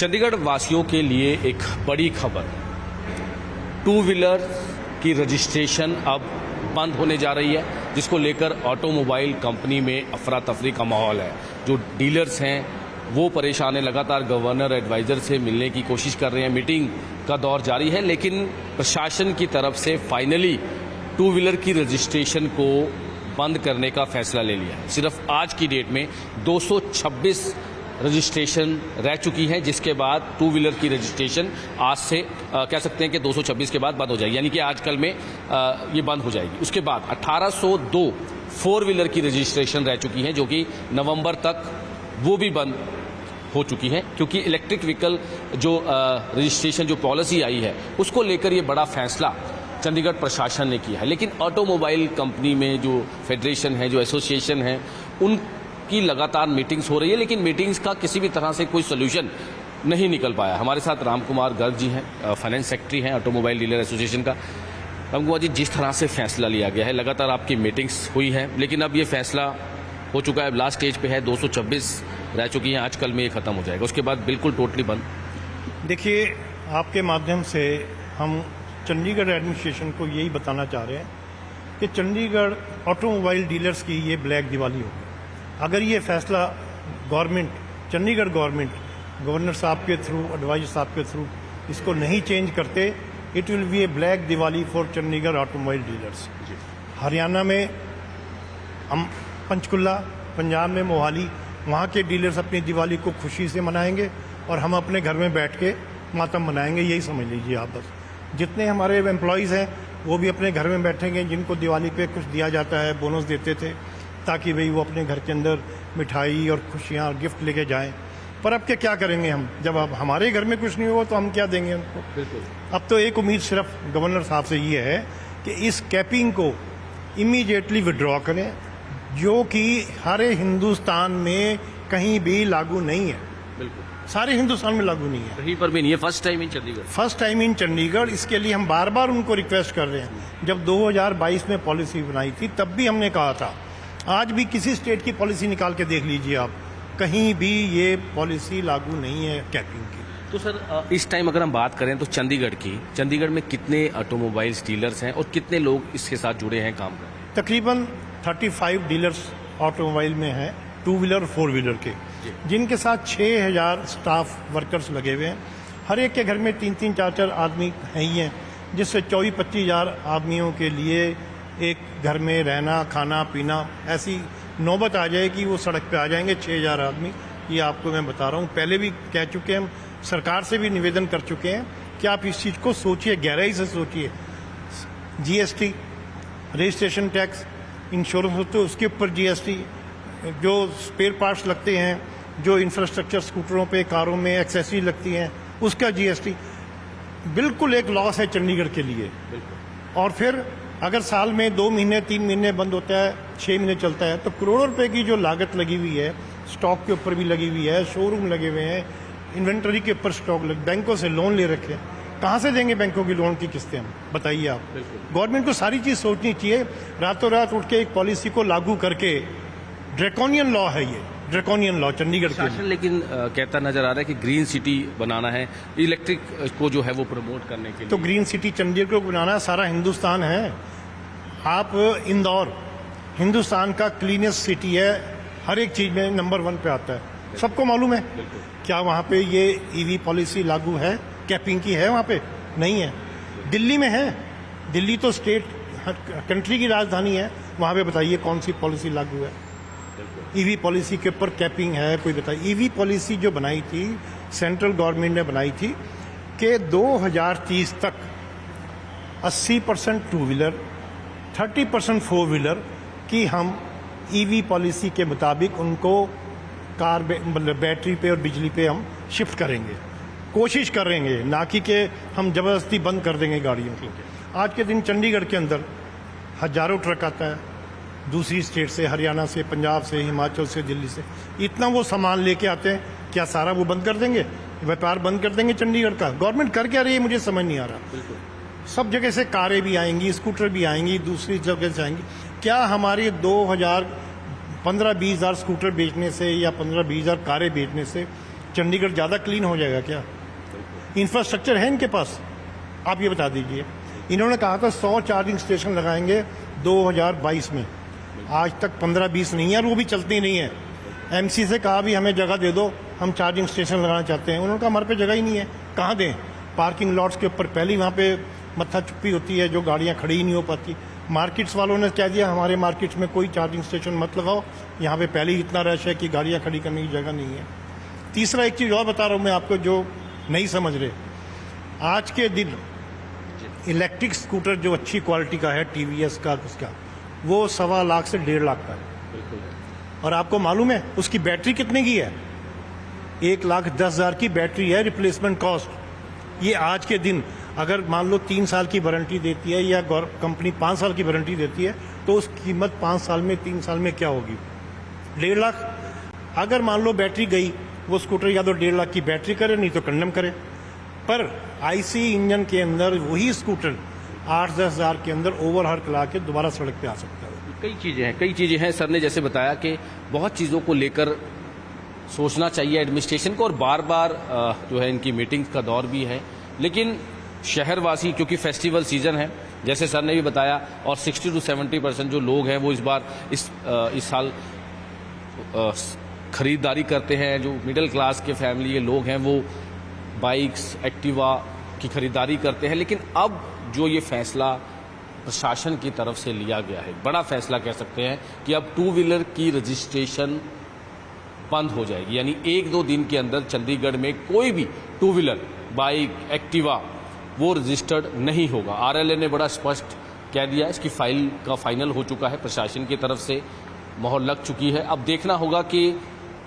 चंडीगढ़ वासियों के लिए एक बड़ी खबर, टू व्हीलर की रजिस्ट्रेशन अब बंद होने जा रही है, जिसको लेकर ऑटोमोबाइल कंपनी में अफरा तफरी का माहौल है। जो डीलर्स हैं वो परेशान है, लगातार गवर्नर एडवाइज़र से मिलने की कोशिश कर रहे हैं, मीटिंग का दौर जारी है, लेकिन प्रशासन की तरफ से फाइनली टू व्हीलर की रजिस्ट्रेशन को बंद करने का फैसला ले लिया है। सिर्फ आज की डेट में 226 रजिस्ट्रेशन रह चुकी हैं, जिसके बाद टू व्हीलर की रजिस्ट्रेशन आज से कह सकते हैं कि 226 के बाद बंद हो जाएगी, यानी कि आजकल में ये बंद हो जाएगी। उसके बाद 1802 फोर व्हीलर की रजिस्ट्रेशन रह चुकी हैं, जो कि नवंबर तक वो भी बंद हो चुकी हैं, क्योंकि इलेक्ट्रिक व्हीकल जो रजिस्ट्रेशन जो पॉलिसी आई है उसको लेकर ये बड़ा फैसला चंडीगढ़ प्रशासन ने किया है। लेकिन ऑटोमोबाइल कंपनी में जो फेडरेशन है, जो एसोसिएशन है, उनकी लगातार मीटिंग्स हो रही है, लेकिन मीटिंग्स का किसी भी तरह से कोई सोल्यूशन नहीं निकल पाया। हमारे साथ राम कुमार गर्ग जी हैं, फाइनेंस सेक्रेटरी हैं ऑटोमोबाइल डीलर एसोसिएशन का। राम कुमार जी, जिस तरह से फैसला लिया गया है, लगातार आपकी मीटिंग्स हुई हैं, लेकिन अब ये फैसला हो चुका है, लास्ट स्टेज पे है, 226 रह चुकी हैं, आजकल में ये खत्म हो जाएगा, उसके बाद बिल्कुल टोटली बंद। देखिए, आपके माध्यम से हम चंडीगढ़ एडमिनिस्ट्रेशन को यही बताना चाह रहे हैं कि चंडीगढ़ ऑटोमोबाइल डीलर्स की ये ब्लैक दिवाली होगी। अगर ये फैसला गवर्नमेंट, चंडीगढ़ गवर्नमेंट गवर्नर साहब के थ्रू, एडवाइजर साहब के थ्रू इसको नहीं चेंज करते, it will be A black Diwali for Chandigarh automobile dealers. Haryana में हम पंचकुला, पंजाब में मोहाली, वहाँ के डीलर्स अपनी दिवाली को खुशी से मनाएंगे और हम अपने घर में बैठ के मातम मनाएंगे, यही समझ लीजिए आप। बस जितने हमारे एम्प्लॉयज़ हैं वो भी अपने घर में बैठेंगे, जिनको दिवाली पे कुछ दिया जाता है, बोनस देते थे, ताकि भाई वो अपने घर के अंदर मिठाई और खुशियाँ और गिफ्ट लेके जाएं। पर अब क्या करेंगे हम, जब अब हमारे घर में कुछ नहीं हुआ तो हम क्या देंगे उनको। बिल्कुल। अब तो एक उम्मीद सिर्फ गवर्नर साहब से ये है कि इस कैपिंग को इमीडिएटली विड्रॉ करें, जो कि हरे हिंदुस्तान में कहीं भी लागू नहीं है। बिल्कुल, सारे हिंदुस्तान में लागू नहीं है, कहीं पर भी नहीं है, first time in Chandigarh. First time in Chandigarh. इसके लिए हम बार बार उनको रिक्वेस्ट कर रहे हैं। जब 2022 में पॉलिसी बनाई थी तब भी हमने कहा था, आज भी किसी स्टेट की पॉलिसी निकाल के देख लीजिए आप, कहीं भी ये पॉलिसी लागू नहीं है कैपिंग की। तो सर, इस टाइम अगर हम बात करें तो चंडीगढ़ में कितने ऑटोमोबाइल डीलर्स हैं और कितने लोग इसके साथ जुड़े हैं, काम कर रहे हैं? तकरीबन 35 डीलर्स ऑटोमोबाइल में हैं, टू व्हीलर फोर व्हीलर के, जिनके साथ 6000 स्टाफ वर्कर्स लगे हुए हैं। हर एक के घर में 3-3, 4-4 आदमी हैं ही हैं, जिससे 24-25 हज़ार आदमियों के लिए एक घर में रहना, खाना पीना, ऐसी नौबत आ जाए कि वो सड़क पे आ जाएंगे 6000 आदमी। ये आपको मैं बता रहा हूँ, पहले भी कह चुके हैं, हम सरकार से भी निवेदन कर चुके हैं कि आप इस चीज़ को सोचिए, गहराई से सोचिए। GST, रजिस्ट्रेशन टैक्स, इंश्योरेंस होते हैं उसके ऊपर GST, जो स्पेयर पार्ट्स लगते हैं, जो इंफ्रास्ट्रक्चर स्कूटरों पे, कारों में एक्सेसरी लगती हैं, उसका GST बिल्कुल एक लॉस है चंडीगढ़ के लिए। और फिर अगर साल में 2 महीने 3 महीने बंद होता है, 6 महीने चलता है, तो करोड़ों रुपए की जो लागत लगी हुई है, स्टॉक के ऊपर भी लगी हुई है, शोरूम लगे हुए हैं, इन्वेंटरी के ऊपर स्टॉक बैंकों से लोन ले रखे हैं, कहाँ से देंगे बैंकों की लोन की किस्तें हम, बताइए आप। गवर्नमेंट को सारी चीज़ सोचनी चाहिए, रातों रात उठ के एक पॉलिसी को लागू करके। ड्रैकोनियन लॉ है ये, ड्रैकोनियन लॉ चंडीगढ़ के लिए। लेकिन कहता नजर आ रहा है कि ग्रीन सिटी बनाना है, इलेक्ट्रिक को जो है वो प्रमोट करने के लिए। तो ग्रीन सिटी चंडीगढ़ को बनाना सारा हिंदुस्तान है। आप इंदौर हिंदुस्तान का क्लीनेस्ट सिटी है, हर एक चीज़ में नंबर 1 पे आता है, सबको मालूम है। क्या वहाँ पे ये EV पॉलिसी लागू है, कैपिंग की है? वहाँ पे नहीं है। दिल्ली में है, दिल्ली तो स्टेट कंट्री की राजधानी है, वहाँ पे बताइए कौन सी पॉलिसी लागू है? EV पॉलिसी के ऊपर कैपिंग है, कोई बताइए। EV पॉलिसी जो बनाई थी सेंट्रल गवर्नमेंट ने बनाई थी कि 2030 तक 80% टू व्हीलर, 30% फोर व्हीलर की हम EV पॉलिसी के मुताबिक उनको कार मतलब बैटरी पे और बिजली पे हम शिफ्ट करेंगे, कोशिश करेंगे, ना कि हम ज़बरदस्ती बंद कर देंगे गाड़ियों को। आज के दिन चंडीगढ़ के अंदर हजारों ट्रक आता है दूसरी स्टेट से, हरियाणा से, पंजाब से, हिमाचल से, दिल्ली से, इतना वो सामान लेके आते हैं। क्या सारा वो बंद कर देंगे, व्यापार बंद कर देंगे चंडीगढ़ का? गवर्नमेंट कर क्या रही है मुझे समझ नहीं आ रहा। सब जगह से कारें भी आएंगी, स्कूटर भी आएंगी, दूसरी जगह से आएंगी। क्या हमारी 15-20 हज़ार स्कूटर बेचने से या 15-20 हज़ार कारें बेचने से चंडीगढ़ ज़्यादा क्लीन हो जाएगा क्या? इंफ्रास्ट्रक्चर है इनके पास? आप ये बता दीजिए। इन्होंने कहा था 100 चार्जिंग स्टेशन लगाएंगे 2022 में, आज तक 15-20 नहीं है और वो भी चलती नहीं है। एमसी से कहा भी हमें जगह दे दो, हम चार्जिंग स्टेशन लगाना चाहते हैं। उन्होंने कहा हमारे पे जगह ही नहीं है, कहाँ दें? पार्किंग लॉट्स के ऊपर पहले ही वहाँ पे मत्था चुप्पी होती है, जो गाड़ियाँ खड़ी ही नहीं हो पाती। मार्केट्स वालों ने कह दिया हमारे मार्केट्स में कोई चार्जिंग स्टेशन मत लगाओ, यहाँ पे पहले ही इतना रश है कि गाड़ियाँ खड़ी करने की जगह नहीं है। तीसरा एक चीज़ और बता रहा हूँ मैं आपको जो नहीं समझ रहे। आज के दिन इलेक्ट्रिक स्कूटर जो अच्छी क्वालिटी का है टीवीएस का, उसका वो 1.25 लाख से 1.5 लाख का है। और आपको मालूम है उसकी बैटरी कितने की है? 1,10,000 की बैटरी है रिप्लेसमेंट कॉस्ट। ये आज के दिन अगर मान लो 3 साल की वारंटी देती है या कंपनी 5 साल की वारंटी देती है तो उस कीमत 5 साल में 3 साल में क्या होगी? 1.5 लाख। अगर मान लो बैटरी गई, वो स्कूटर या तो 1.5 लाख की बैटरी करे, नहीं तो कंडम करे। पर आईसी इंजन के अंदर वही स्कूटर 8-10 हज़ार के अंदर ओवरहाल करा के दोबारा सड़क पे आ सकता है। कई चीज़ें हैं। सर ने जैसे बताया कि बहुत चीज़ों को लेकर सोचना चाहिए एडमिनिस्ट्रेशन को, और बार बार जो है इनकी मीटिंग्स का दौर भी है। लेकिन शहरवासी, क्योंकि फेस्टिवल सीजन है जैसे सर ने भी बताया, और 60 to 70% जो लोग हैं वो इस बार इस साल खरीदारी करते हैं। जो मिडिल क्लास के फैमिली के लोग हैं वो बाइक्स, एक्टिवा की खरीदारी करते हैं। लेकिन अब जो ये फैसला प्रशासन की तरफ से लिया गया है, बड़ा फैसला कह सकते हैं कि अब 2 व्हीलर की रजिस्ट्रेशन बंद हो जाएगी। यानी 1-2 दिन के अंदर चंडीगढ़ में कोई भी 2 व्हीलर, बाइक, एक्टिवा वो रजिस्टर्ड नहीं होगा। आरएलए ने बड़ा स्पष्ट कह दिया, इसकी फाइल का फाइनल हो चुका है, प्रशासन की तरफ से मोहर लग चुकी है। अब देखना होगा कि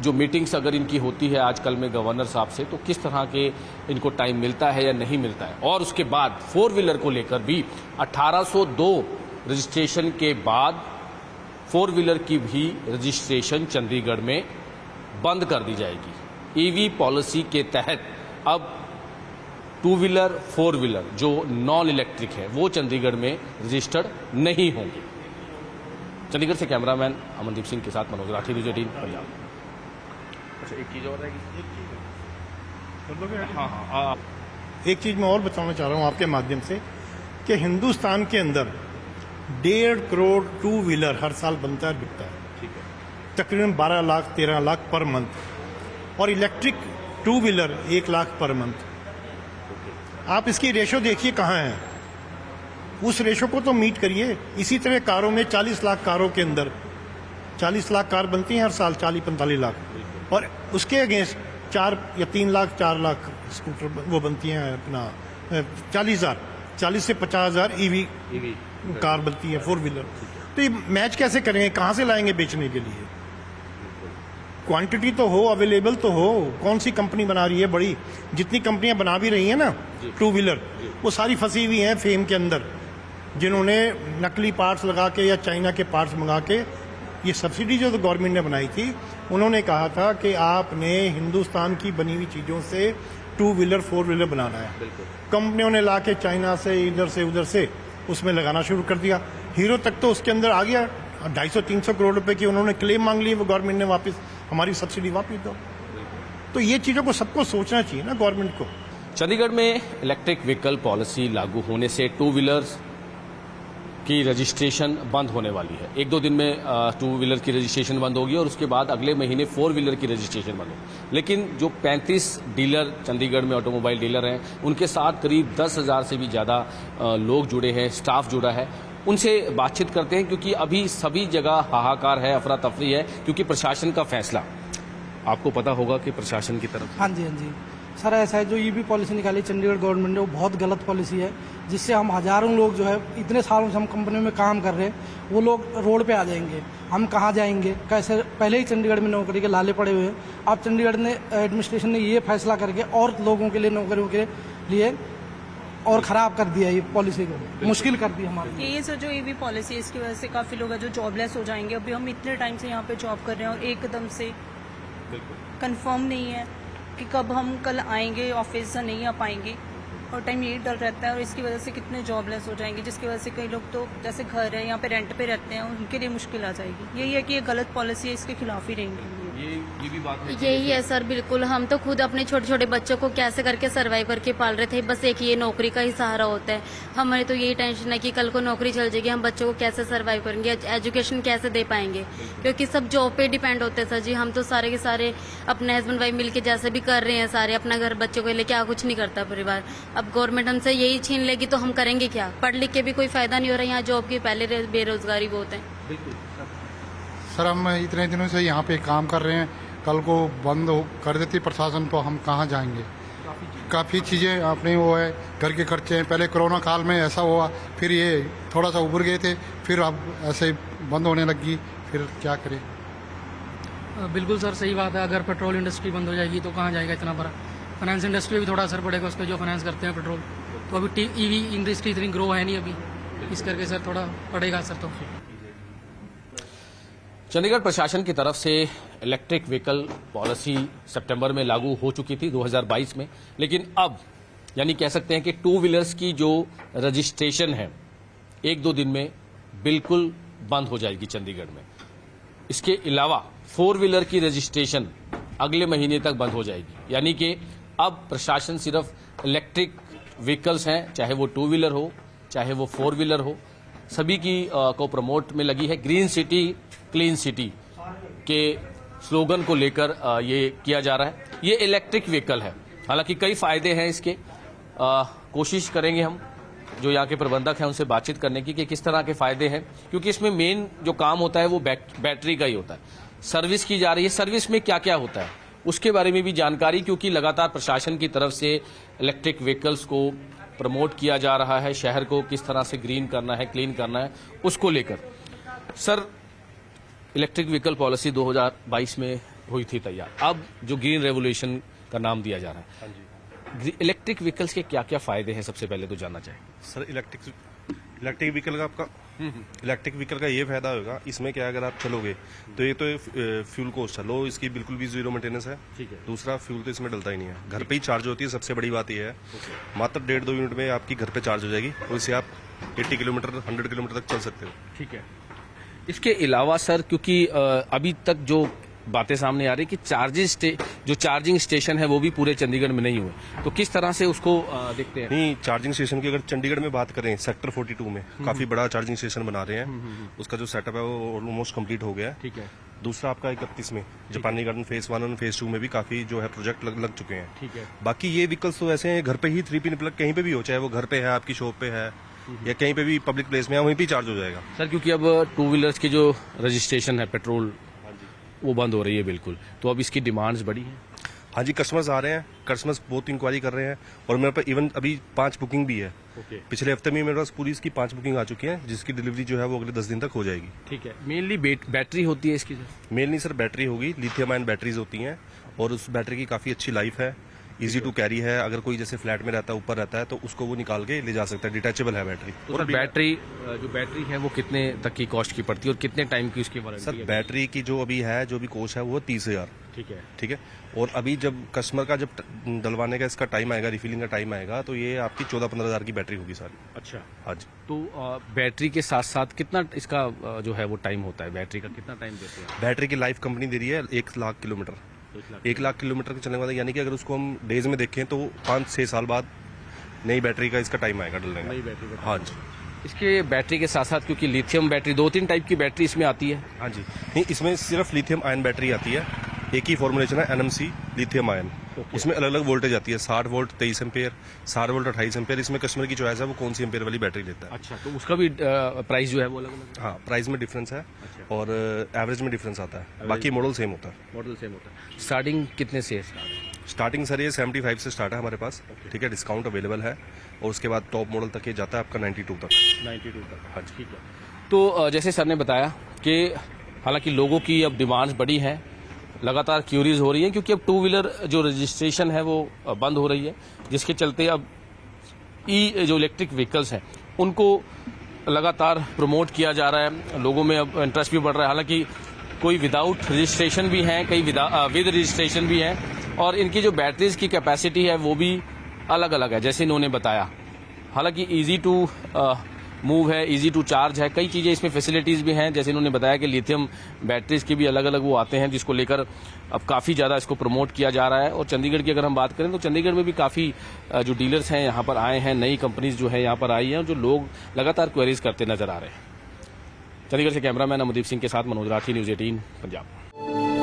जो मीटिंग्स अगर इनकी होती है आजकल में गवर्नर साहब से, तो किस तरह के इनको टाइम मिलता है या नहीं मिलता है। और उसके बाद 4 व्हीलर को लेकर भी 1802 रजिस्ट्रेशन के बाद 4 व्हीलर की भी रजिस्ट्रेशन चंडीगढ़ में बंद कर दी जाएगी। ईवी पॉलिसी के तहत अब 2 व्हीलर, 4 व्हीलर जो नॉन इलेक्ट्रिक है वो चंडीगढ़ में रजिस्टर्ड नहीं होंगे। चंडीगढ़ से कैमरामैन अमनदीप सिंह के साथ मनोज राठी, न्यूज़ 18 पंजाब। अच्छा, एक चीज़ और रहेगी। हाँ, एक चीज़ मैं और बताना चाह रहा हूँ आपके माध्यम से कि हिंदुस्तान के अंदर 1.5 करोड़ 2 व्हीलर हर साल बनता है, बिकता है। ठीक है। तकरीबन 12 लाख 13 लाख पर मंथ, और electric 2 wheeler 1 lakh per month. आप इसकी रेशो देखिए कहाँ है, उस रेशो को तो मीट करिए। इसी तरह कारों में 40 लाख कारों के अंदर 40 लाख कार बनती हैं हर साल, 40-45 लाख, और उसके अगेंस्ट 4 या 3 लाख 4 लाख स्कूटर वो बनती हैं अपना 40 से 50,000 ईवी कार बनती है 4 व्हीलर। तो ये मैच कैसे करेंगे, कहाँ से लाएंगे बेचने के लिए? क्वांटिटी तो हो, अवेलेबल तो हो। कौन सी कंपनी बना रही है बड़ी? जितनी कंपनियां बना भी रही हैं ना 2 व्हीलर, वो सारी फंसी हुई हैं फेम के अंदर, जिन्होंने नकली पार्ट्स लगा के या चाइना के पार्ट्स मंगा के। ये सब्सिडी जो गवर्नमेंट ने बनाई थी, उन्होंने कहा था कि आपने हिंदुस्तान की बनी हुई चीज़ों से 2 व्हीलर 4 व्हीलर बनाना है। कंपनियों ने ला के चाइना से इधर से उधर से उसमें लगाना शुरू कर दिया। हीरो तक तो उसके अंदर आ गया। 250-300 करोड़ रुपए की उन्होंने क्लेम मांग लिए, वो गवर्नमेंट ने वापस हमारी सब्सिडी वापस दो। तो ये चीज़ों को सबको सोचना चाहिए ना गवर्नमेंट को। चंडीगढ़ में इलेक्ट्रिक व्हीकल पॉलिसी लागू होने से 2 व्हीलर्स की रजिस्ट्रेशन बंद होने वाली है। 1-2 दिन में 2 व्हीलर की रजिस्ट्रेशन बंद होगी और उसके बाद अगले महीने 4 व्हीलर की रजिस्ट्रेशन बंद होगी। लेकिन जो 35 डीलर चंडीगढ़ में ऑटोमोबाइल डीलर हैं, उनके साथ करीब 10,000 से भी ज़्यादा लोग जुड़े हैं, स्टाफ जुड़ा है। उनसे बातचीत करते हैं, क्योंकि अभी सभी जगह हाहाकार है, अफरा तफरी है, क्योंकि प्रशासन का फैसला आपको पता होगा कि प्रशासन की तरफ। हाँ जी सर, ऐसा है जो ईवी पॉलिसी निकाली चंडीगढ़ गवर्नमेंट ने, वो बहुत गलत पॉलिसी है, जिससे हम हजारों लोग जो है इतने सालों से हम कंपनी में काम कर रहे हैं, वो लोग रोड पे आ जाएंगे। हम कहाँ जाएंगे, कैसे? पहले ही चंडीगढ़ में नौकरी के लाले पड़े हुए हैं। अब चंडीगढ़ ने एडमिनिस्ट्रेशन ने ये फैसला करके और लोगों के लिए नौकरियों के लिए और ख़राब कर दिया, ये पॉलिसी को मुश्किल कर दी हमारी। ये सर जो ईवी पॉलिसी है, इसकी वजह से काफ़ी लोग हैं जो जॉबलेस हो जाएंगे। अभी हम इतने टाइम से यहाँ पे जॉब कर रहे हैं और एकदम से कंफर्म नहीं है कि कब हम कल आएंगे ऑफिस या नहीं आ पाएंगे, और टाइम यही डर रहता है। और इसकी वजह से कितने जॉबलेस हो जाएंगे, जिसकी वजह से कई लोग तो जैसे घर है यहाँ पे रेंट पे रहते हैं, उनके लिए मुश्किल आ जाएगी। यही है कि ये गलत पॉलिसी है, इसके खिलाफ ही रहेंगे। ये भी बात है। यही है सर, बिल्कुल। हम तो खुद अपने छोटे छोटे बच्चों को कैसे करके सर्वाइव करके पाल रहे थे, बस एक ये नौकरी का ही सहारा होता है। हमारे तो यही टेंशन है कि कल को नौकरी चल जाएगी, हम बच्चों को कैसे सर्वाइव करेंगे, एजुकेशन कैसे दे पाएंगे, क्योंकि सब जॉब पे डिपेंड होते हैं सर जी। हम तो सारे के सारे अपने हस्बैंड वाइफ मिलके जैसे भी कर रहे हैं सारे, अपना घर बच्चों को लेके कुछ नहीं करता परिवार। अब गवर्नमेंट हमसे यही छीन लेगी तो हम करेंगे क्या? पढ़ लिख के भी कोई फायदा नहीं हो रहा है, यहाँ जॉब की पहले बेरोजगारी बहुत है। सर हम इतने दिनों से यहाँ पे काम कर रहे हैं, कल को बंद कर देती प्रशासन तो हम कहाँ जाएंगे? काफ़ी चीज़ें अपने वो है, घर के खर्चे हैं। पहले कोरोना काल में ऐसा हुआ, फिर ये थोड़ा सा उभर गए थे, फिर अब ऐसे बंद होने लगी, फिर क्या करें? बिल्कुल सर, सही बात है। अगर पेट्रोल इंडस्ट्री बंद हो जाएगी तो कहाँ जाएगा इतना बड़ा? फाइनेंस इंडस्ट्री भी थोड़ा असर पड़ेगा उस पर, जो फाइनेंस करते हैं पेट्रोल। तो अभी ईवी इंडस्ट्री इतनी ग्रो है नहीं अभी, इस करके सर थोड़ा पड़ेगा असर। तो चंडीगढ़ प्रशासन की तरफ से इलेक्ट्रिक व्हीकल पॉलिसी सितंबर में लागू हो चुकी थी 2022 में, लेकिन अब यानी कह सकते हैं कि टू व्हीलर्स की जो रजिस्ट्रेशन है 1-2 दिन में बिल्कुल बंद हो जाएगी चंडीगढ़ में। इसके अलावा 4 व्हीलर की रजिस्ट्रेशन अगले महीने तक बंद हो जाएगी, यानी कि अब प्रशासन सिर्फ इलेक्ट्रिक व्हीकल्स हैं, चाहे वो 2 व्हीलर हो चाहे वो 4 व्हीलर हो, सभी की को प्रमोट में लगी है। ग्रीन सिटी क्लीन सिटी के स्लोगन को लेकर ये किया जा रहा है। ये इलेक्ट्रिक व्हीकल है, हालांकि कई फायदे हैं इसके। कोशिश करेंगे हम जो यहाँ के प्रबंधक हैं उनसे बातचीत करने की कि किस तरह के फायदे हैं, क्योंकि इसमें मेन जो काम होता है वो बैटरी का ही होता है। सर्विस की जा रही है, सर्विस में क्या क्या होता है उसके बारे में भी जानकारी, क्योंकि लगातार प्रशासन की तरफ से इलेक्ट्रिक व्हीकल्स को प्रमोट किया जा रहा है। शहर को किस तरह से ग्रीन करना है, क्लीन करना है, उसको लेकर। सर, इलेक्ट्रिक व्हीकल पॉलिसी 2022 में हुई थी तैयार, अब जो ग्रीन रेवोल्यूशन का नाम दिया जा रहा है, इलेक्ट्रिक व्हीकल्स के क्या क्या फायदे हैं सबसे पहले तो जानना चाहिए। सर, इलेक्ट्रिक व्हीकल का आपका इलेक्ट्रिक व्हीकल का ये फायदा होगा, इसमें क्या अगर आप चलोगे तो ये तो फ्यूल कॉस्ट है लो, इसकी बिल्कुल भी जीरो मेंटेनेंस है। ठीक है। दूसरा, फ्यूल तो इसमें डलता ही नहीं है, घर पे ही चार्ज होती है। सबसे बड़ी बात ये है, मात्र 1.5-2 मिनट में आपकी घर पे चार्ज हो जाएगी और इससे आप 80 किलोमीटर 100 किलोमीटर तक चल सकते हो। ठीक है। इसके अलावा सर, क्योंकि अभी तक जो बातें सामने आ रही कि जो चार्जिंग स्टेशन है वो भी पूरे चंडीगढ़ में नहीं हुए, तो किस तरह से उसको देखते हैं? नहीं, चार्जिंग स्टेशन की अगर चंडीगढ़ में बात करें, सेक्टर 42 में काफी बड़ा चार्जिंग स्टेशन बना रहे हैं। उसका जो सेटअप है वो ऑलमोस्ट कंप्लीट हो गया है। ठीक है। दूसरा आपका 31 में जापानी गार्डन फेज 1 और फेज 2 में भी काफी जो है प्रोजेक्ट लग चुके हैं। ठीक है। बाकी ये व्हीकल्स तो ऐसे हैं, घर पे ही 3 पिन प्लग कहीं पे भी हो, चाहे वो घर पे है, आपकी शॉप पे है या कहीं पे भी पब्लिक प्लेस में है, वहीं पे चार्ज हो जाएगा। सर, क्योंकि अब 2 व्हीलर्स की जो रजिस्ट्रेशन है पेट्रोल वो बंद हो रही है बिल्कुल, तो अब इसकी डिमांड्स बढ़ी है। हाँ जी, कस्टमर्स आ रहे हैं, कस्टमर्स बहुत इंक्वायरी कर रहे हैं और मेरे पास इवन अभी 5 बुकिंग भी है। पिछले हफ्ते में मेरे पास पूरी इसकी 5 बुकिंग आ चुकी है, जिसकी डिलीवरी जो है वो अगले 10 दिन तक हो जाएगी। ठीक है। मेनली बैटरी होती है इसकी? मेन नहीं सर, बैटरी होगी, लिथियम आयन बैटरीज होती हैं और उस बैटरी की काफी अच्छी लाइफ है, इजी टू कैरी है। अगर कोई जैसे फ्लैट में रहता है, ऊपर रहता है, तो उसको वो निकाल के ले जा सकता है, डिटैचेबल है बैटरी। और बैटरी जो बैटरी है वो कितने तक की कॉस्ट की पड़ती है और कितने टाइम की उसकी वारंटी सर, है? बैटरी की जो अभी है, जो भी कॉस्ट है वो 30,000। ठीक है। ठीक है। और अभी जब कस्टमर का जब डलवाने का इसका टाइम आएगा, रिफिलिंग का टाइम आएगा, तो ये आपकी 14-15 हज़ार की बैटरी होगी सारी। अच्छा। हाँ जी। तो बैटरी के साथ साथ कितना इसका जो है वो टाइम होता है, बैटरी का कितना टाइम देते हैं? बैटरी की लाइफ कंपनी दे रही है 1 लाख किलोमीटर। 1 लाख किलोमीटर के चलने वाला, यानी कि अगर उसको हम डेज में देखें तो 5-6 साल बाद नई बैटरी का इसका टाइम आएगा डलने का। नई बैटरी का? हाँ जी। इसके बैटरी के साथ साथ, क्योंकि लिथियम बैटरी 2-3 टाइप की बैटरी इसमें आती है। हाँ जी। नहीं, इसमें सिर्फ लिथियम आयन बैटरी आती है, एक ही फॉर्मुलेशन है, NMC लिथियम आयन। उसमें अलग अलग वोल्टेज आती है, 60 वोल्ट 23 एम्पेयर, 60 वोल्ट 28 एम्पेयर। इसमें कस्टमर की चॉइस है वो कौन सी एम्पेयर वाली बैटरी लेता है। अच्छा, तो उसका भी प्राइस जो है वो अलग अलग? हाँ, प्राइस में डिफरेंस है और एवरेज में डिफरेंस आता है, बाकी मॉडल सेम होता है। मॉडल सेम होता है। स्टार्टिंग कितने से है? स्टार्टिंग सर ये 75 से स्टार्ट है हमारे पास। ठीक है, डिस्काउंट अवेलेबल है और उसके बाद टॉप मॉडल तक ये जाता है आपका 92 तक। 92 तक? हाँ जी। ठीक है। तो जैसे सर ने बताया कि हालांकि लोगों की अब डिमांड्स बढ़ी हैं, लगातार क्यूरीज हो रही है, क्योंकि अब 2 व्हीलर जो रजिस्ट्रेशन है वो बंद हो रही है, जिसके चलते अब जो इलेक्ट्रिक व्हीकल्स हैं उनको लगातार प्रमोट किया जा रहा है, लोगों में अब इंटरेस्ट भी बढ़ रहा है। हालांकि कोई विदाउट रजिस्ट्रेशन भी हैं, कई विद रजिस्ट्रेशन भी हैं, और इनकी जो बैटरीज की कैपेसिटी है वो भी अलग अलग है, जैसे इन्होंने बताया। हालांकि ईजी टू मूव है, इजी टू चार्ज है, कई चीज़ें इसमें फैसिलिटीज़ भी हैं। जैसे इन्होंने बताया कि लिथियम बैटरीज के भी अलग अलग वो आते हैं, जिसको लेकर अब काफ़ी ज़्यादा इसको प्रमोट किया जा रहा है। और चंडीगढ़ की अगर हम बात करें तो चंडीगढ़ में भी काफ़ी जो डीलर्स हैं यहाँ पर आए हैं, नई कंपनीज जो है यहाँ पर आई हैं, और जो लोग लगातार क्वेरीज करते नजर आ रहे हैं। चंडीगढ़ से कैमरामैन अमरदीप सिंह के साथ मनोज राठी, न्यूज़ 18 पंजाब।